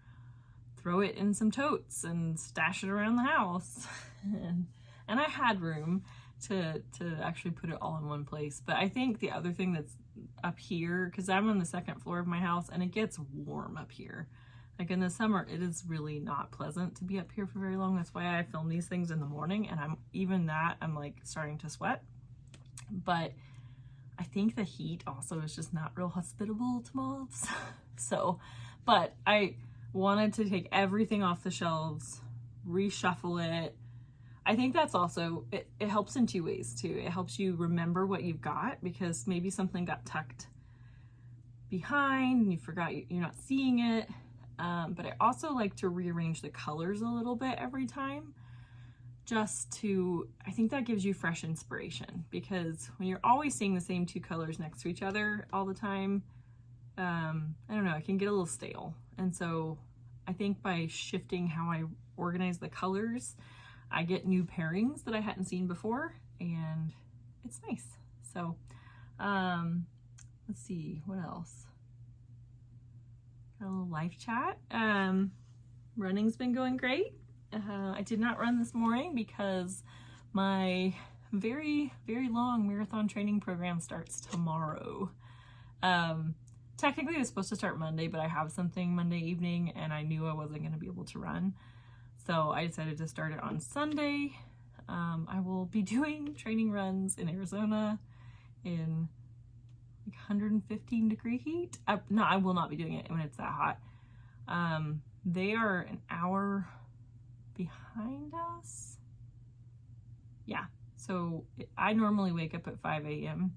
throw it in some totes and stash it around the house. and I had room to actually put it all in one place. But I think the other thing that's up here, because I'm on the second floor of my house and it gets warm up here. Like in the summer, it is really not pleasant to be up here for very long. That's why I film these things in the morning, and I'm like starting to sweat. But I think the heat also is just not real hospitable to moths. So, but I wanted to take everything off the shelves, reshuffle it. I think that's also, it helps in two ways too. It helps you remember what you've got, because maybe something got tucked behind and you forgot, you're not seeing it. But I also like to rearrange the colors a little bit every time, just to, I think that gives you fresh inspiration, because when you're always seeing the same two colors next to each other all the time, I don't know, it can get a little stale. And so I think by shifting how I organize the colors, I get new pairings that I hadn't seen before, and it's nice. So, let's see, what else? Got a little life chat. Running's been going great. I did not run this morning because my very, very long marathon training program starts tomorrow. Technically it was supposed to start Monday, but I have something Monday evening and I knew I wasn't going to be able to run. So I decided to start it on Sunday. I will be doing training runs in Arizona in like 115 degree heat. No, I will not be doing it when it's that hot. They are an hour behind us. Yeah, so I normally wake up at 5 a.m.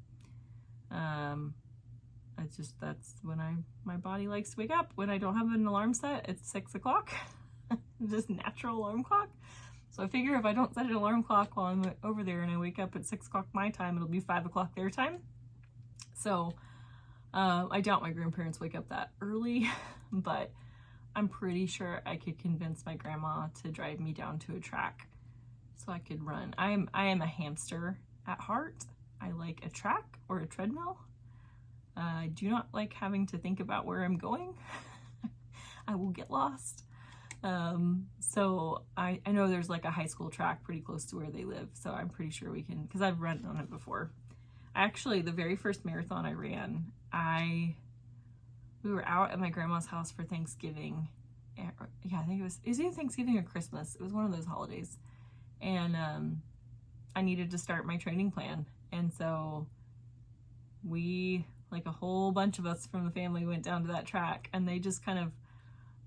It's just, that's when my body likes to wake up. When I don't have an alarm set, it's 6 o'clock. Just natural alarm clock. So I figure if I don't set an alarm clock while I'm over there and I wake up at 6 o'clock my time, it'll be 5 o'clock their time. So I doubt my grandparents wake up that early, but I'm pretty sure I could convince my grandma to drive me down to a track so I could run. I am a hamster at heart. I like a track or a treadmill. I do not like having to think about where I'm going. I will get lost. So I know there's like a high school track pretty close to where they live, so I'm pretty sure we can, because I've run on it before. Actually, the very first marathon I ran, we were out at my grandma's house for Thanksgiving. Yeah, I think it was either Thanksgiving or Christmas. It was one of those holidays. And I needed to start my training plan. And so we, like a whole bunch of us from the family, went down to that track, and they just kind of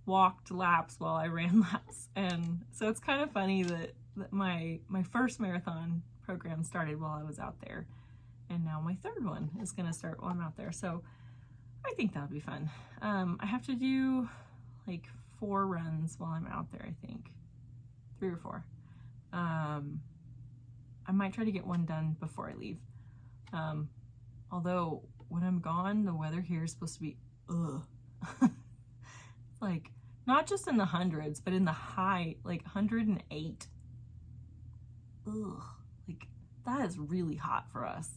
walked laps while I ran laps. And so it's kind of funny that my first marathon program started while I was out there. And now my third one is going to start while I'm out there. So I think that would be fun. I have to do like 4 runs while I'm out there, I think. 3 or 4. I might try to get one done before I leave. Although when I'm gone, the weather here is supposed to be like not just in the hundreds, but in the high, like 108. Like that is really hot for us.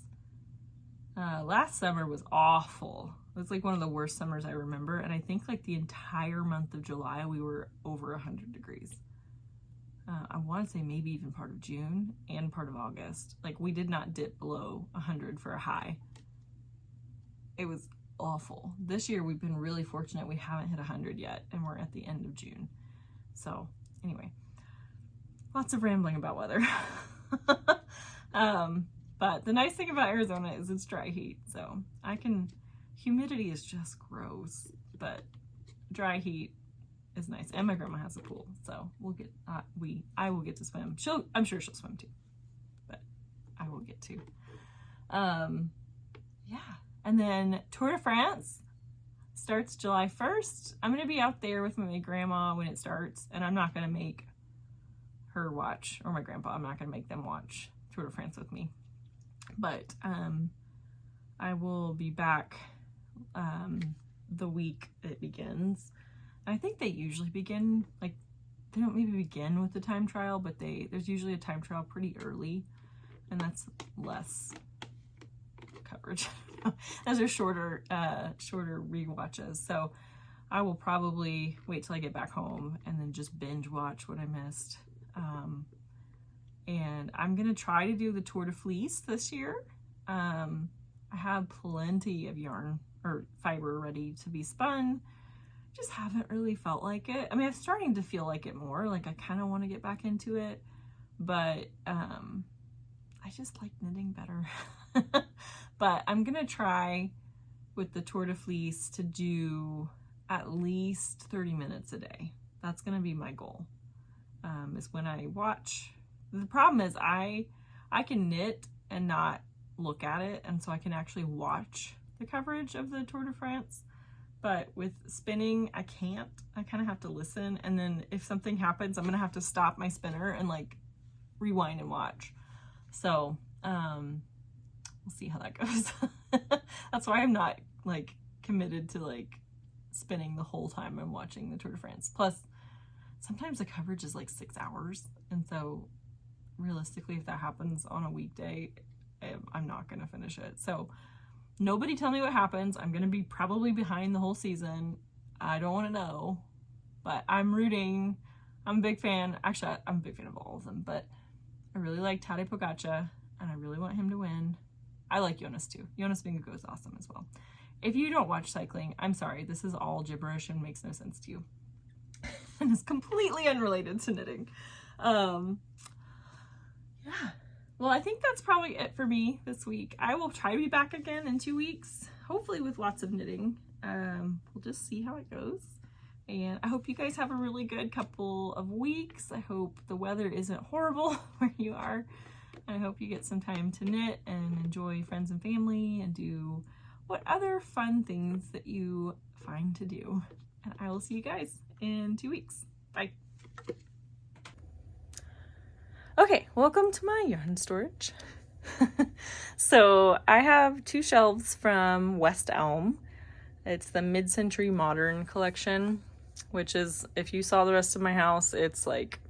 Last summer was awful. It was like one of the worst summers I remember, and I think like the entire month of July we were over 100 degrees. I want to say maybe even part of June and part of August. Like we did not dip below 100 for a high. It was awful. This year we've been really fortunate we haven't hit 100 yet, and we're at the end of June. So anyway, lots of rambling about weather. But the nice thing about Arizona is it's dry heat, so humidity is just gross, but dry heat is nice. And my grandma has a pool, so I will get to swim. I'm sure she'll swim too, but I will get to. Yeah. And then Tour de France starts July 1st. I'm going to be out there with my grandma when it starts, and I'm not going to make her watch, or my grandpa, I'm not going to make them watch Tour de France with me. But I will be back the week it begins. I think they usually begin, like, they don't maybe begin with the time trial, but there's usually a time trial pretty early, and that's less coverage. Those are shorter rewatches. So I will probably wait till I get back home and then just binge watch what I missed. And I'm gonna try to do the Tour de Fleece this year. I have plenty of yarn or fiber ready to be spun. Just haven't really felt like it. I mean, I'm starting to feel like it more. Like I kind of want to get back into it, but I just like knitting better. But I'm gonna try with the Tour de Fleece to do at least 30 minutes a day. That's gonna be my goal. Is when I watch. The problem is I can knit and not look at it, and so I can actually watch the coverage of the Tour de France. But with spinning, I can't. I kind of have to listen, and then if something happens, I'm gonna have to stop my spinner and like rewind and watch. So we'll see how that goes. That's why I'm not like committed to like spinning the whole time I'm watching the Tour de France. Plus, sometimes the coverage is like 6 hours, and so realistically, if that happens on a weekday, I'm not gonna finish it. So nobody tell me what happens. I'm gonna be probably behind the whole season. I don't want to know, but I'm rooting. I'm a big fan. Actually, I'm a big fan of all of them, but I really like Tadej Pogačar, and I really want him to win. I like Jonas too. Jonas Vingegaard is awesome as well. If you don't watch cycling, I'm sorry. This is all gibberish and makes no sense to you. And it's completely unrelated to knitting. Yeah. Well, I think that's probably it for me this week. I will try to be back again in 2 weeks, hopefully with lots of knitting. We'll just see how it goes. And I hope you guys have a really good couple of weeks. I hope the weather isn't horrible where you are. I hope you get some time to knit and enjoy friends and family and do what other fun things that you find to do. And I will see you guys in 2 weeks. Bye. Okay, welcome to my yarn storage. So I have 2 shelves from West Elm. It's the Mid-Century Modern collection, which is, if you saw the rest of my house, it's like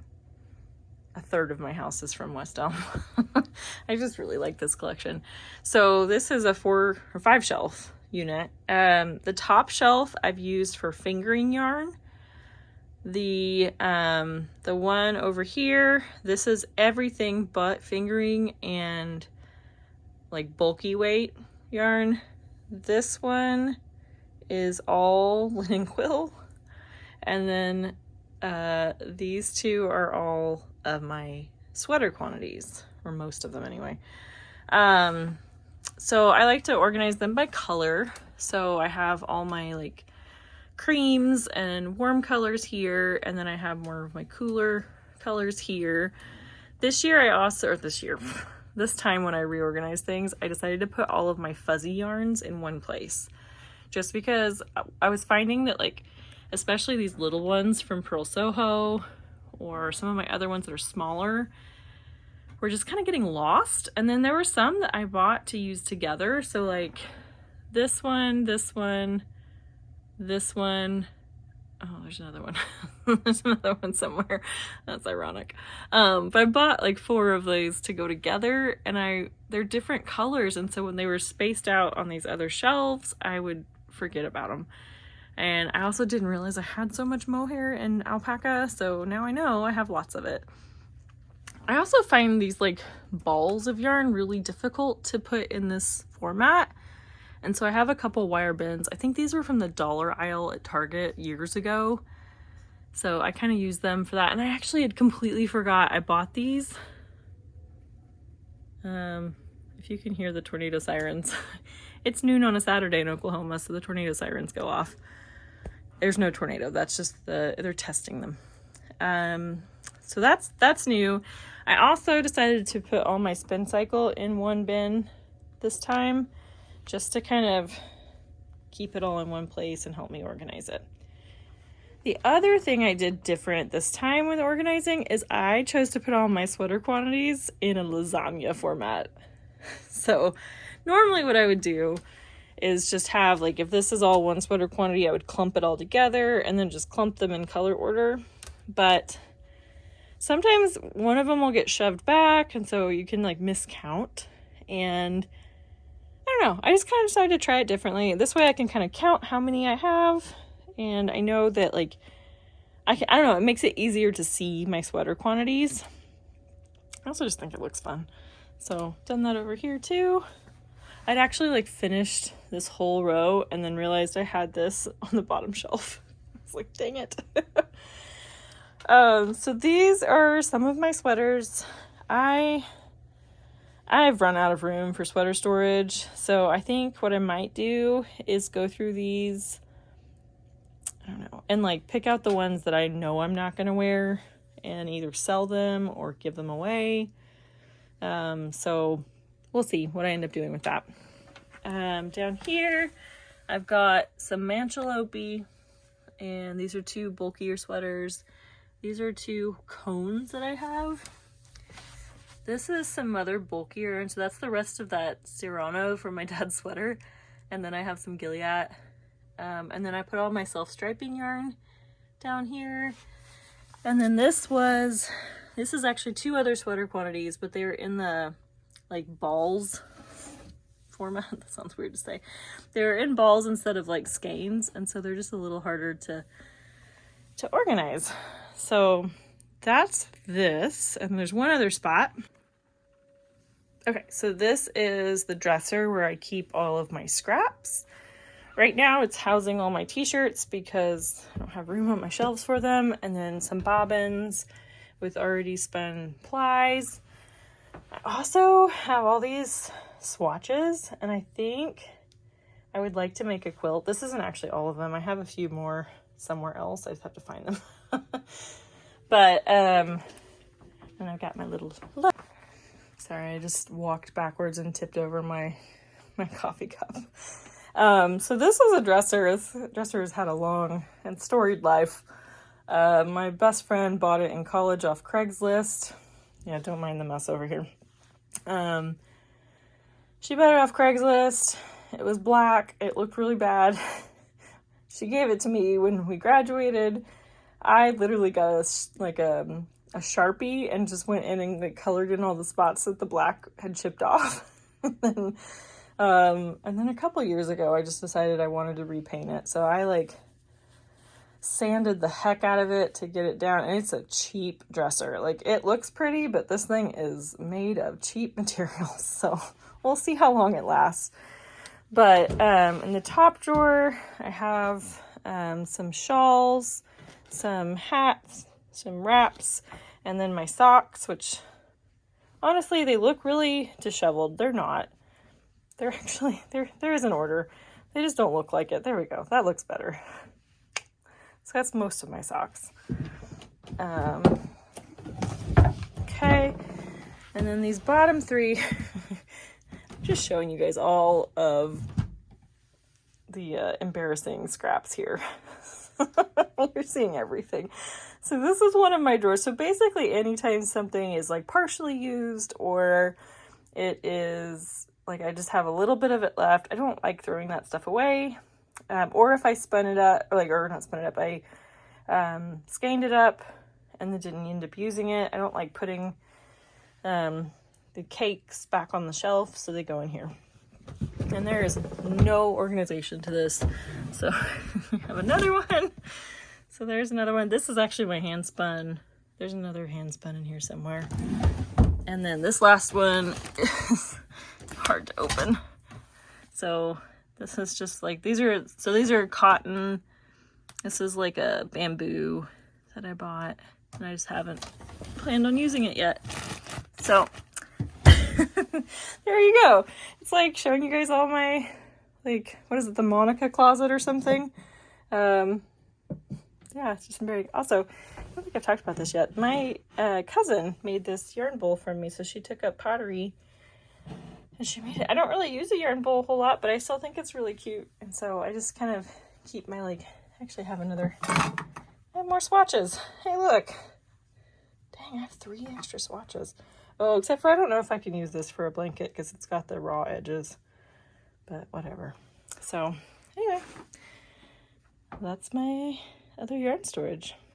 a third of my house is from West Elm. I just really like this collection. So this is a 4 or 5 shelf unit. The top shelf I've used for fingering yarn. The one over here, this is everything but fingering and like bulky weight yarn. This one is all linen quill, and then these 2 are all of my sweater quantities, or most of them anyway. So I like to organize them by color. So I have all my like creams and warm colors here, and then I have more of my cooler colors here. This time when I reorganized things, I decided to put all of my fuzzy yarns in one place, just because I was finding that, like, especially these little ones from Pearl Soho or some of my other ones that are smaller, were just kind of getting lost. And then there were some that I bought to use together. So like this one, this one, this one. Oh, there's another one. There's another one somewhere. That's ironic. But I bought like 4 of these to go together, and they're different colors. And so when they were spaced out on these other shelves, I would forget about them. And I also didn't realize I had so much mohair and alpaca. So now I know I have lots of it. I also find these like balls of yarn really difficult to put in this format. And so I have a couple wire bins. I think these were from the dollar aisle at Target years ago. So I kind of use them for that. And I actually had completely forgot I bought these. If you can hear the tornado sirens. It's noon on a Saturday in Oklahoma, so the tornado sirens go off. There's no tornado. That's just they're testing them. So that's new. I also decided to put all my spin cycle in one bin this time, just to kind of keep it all in one place and help me organize it. The other thing I did different this time with organizing is I chose to put all my sweater quantities in a lasagna format. So normally what I would do is just have, like, if this is all one sweater quantity, I would clump it all together and then just clump them in color order. But sometimes one of them will get shoved back, and so you can like miscount. And I don't know, I just kind of decided to try it differently. This way I can kind of count how many I have, and I know that, like, I don't know, it makes it easier to see my sweater quantities. I also just think it looks fun. So done that over here too. I'd actually like finished this whole row and then realized I had this on the bottom shelf. I was like, dang it. So these are some of my sweaters. I've run out of room for sweater storage, so I think what I might do is go through these, I don't know, and like pick out the ones that I know I'm not going to wear and either sell them or give them away. So we'll see what I end up doing with that. Down here, I've got some Manchelope, and these are 2 bulkier sweaters. These are 2 cones that I have. This is some other bulkier, and so that's the rest of that Serrano from my dad's sweater. And then I have some Gilead. And then I put all my self-striping yarn down here. And then this is actually 2 other sweater quantities, but they were in the like balls format. That sounds weird to say. They're in balls instead of like skeins, and so they're just a little harder to organize. So that's this, and there's one other spot. Okay, so this is the dresser where I keep all of my scraps. Right now it's housing all my t-shirts because I don't have room on my shelves for them, and then some bobbins with already spun plies. I also have all these swatches, and I think I would like to make a quilt. This isn't actually all of them. I have a few more somewhere else. I just have to find them. But, and I've got my little, sorry, I just walked backwards and tipped over my coffee cup. So this is a dresser. This dresser has had a long and storied life. My best friend bought it in college off Craigslist. Yeah, don't mind the mess over here. She bought it off Craigslist. It was black. It looked really bad. She gave it to me when we graduated. I literally got a Sharpie and just went in and like colored in all the spots that the black had chipped off. And then a couple years ago, I just decided I wanted to repaint it. So I like sanded the heck out of it to get it down. And it's a cheap dresser. Like, it looks pretty, but this thing is made of cheap materials. So we'll see how long it lasts. But in the top drawer, I have some shawls, some hats, some wraps, and then my socks, which honestly, they look really disheveled. They're not. They're actually, there is an order. They just don't look like it. There we go. That looks better. So that's most of my socks. Okay. And then these bottom 3, just showing you guys all of the embarrassing scraps here. You're seeing everything. So this is one of my drawers. So basically anytime something is like partially used, or it is like I just have a little bit of it left, I don't like throwing that stuff away. Or if I spun it up, or not spun it up, I skeined it up and then didn't end up using it. I don't like putting the cakes back on the shelf, so they go in here. And there is no organization to this. So I have another one. So there's another one. This is actually my hand spun. There's another hand spun in here somewhere. And then this last one is hard to open. So this is just like, these are cotton. This is like a bamboo that I bought, and I just haven't planned on using it yet. So there you go. It's like showing you guys all my, like, what is it, the Monica closet or something? Yeah, it's just very, also, I don't think I've talked about this yet. My cousin made this yarn bowl for me, so she took up pottery and she made it. I don't really use a yarn bowl a whole lot, but I still think it's really cute. And so I just kind of keep my, like, actually have I have more swatches. Hey, look. Dang, I have 3 extra swatches. Oh, except for I don't know if I can use this for a blanket because it's got the raw edges, but whatever. So anyway, that's my other yarn storage.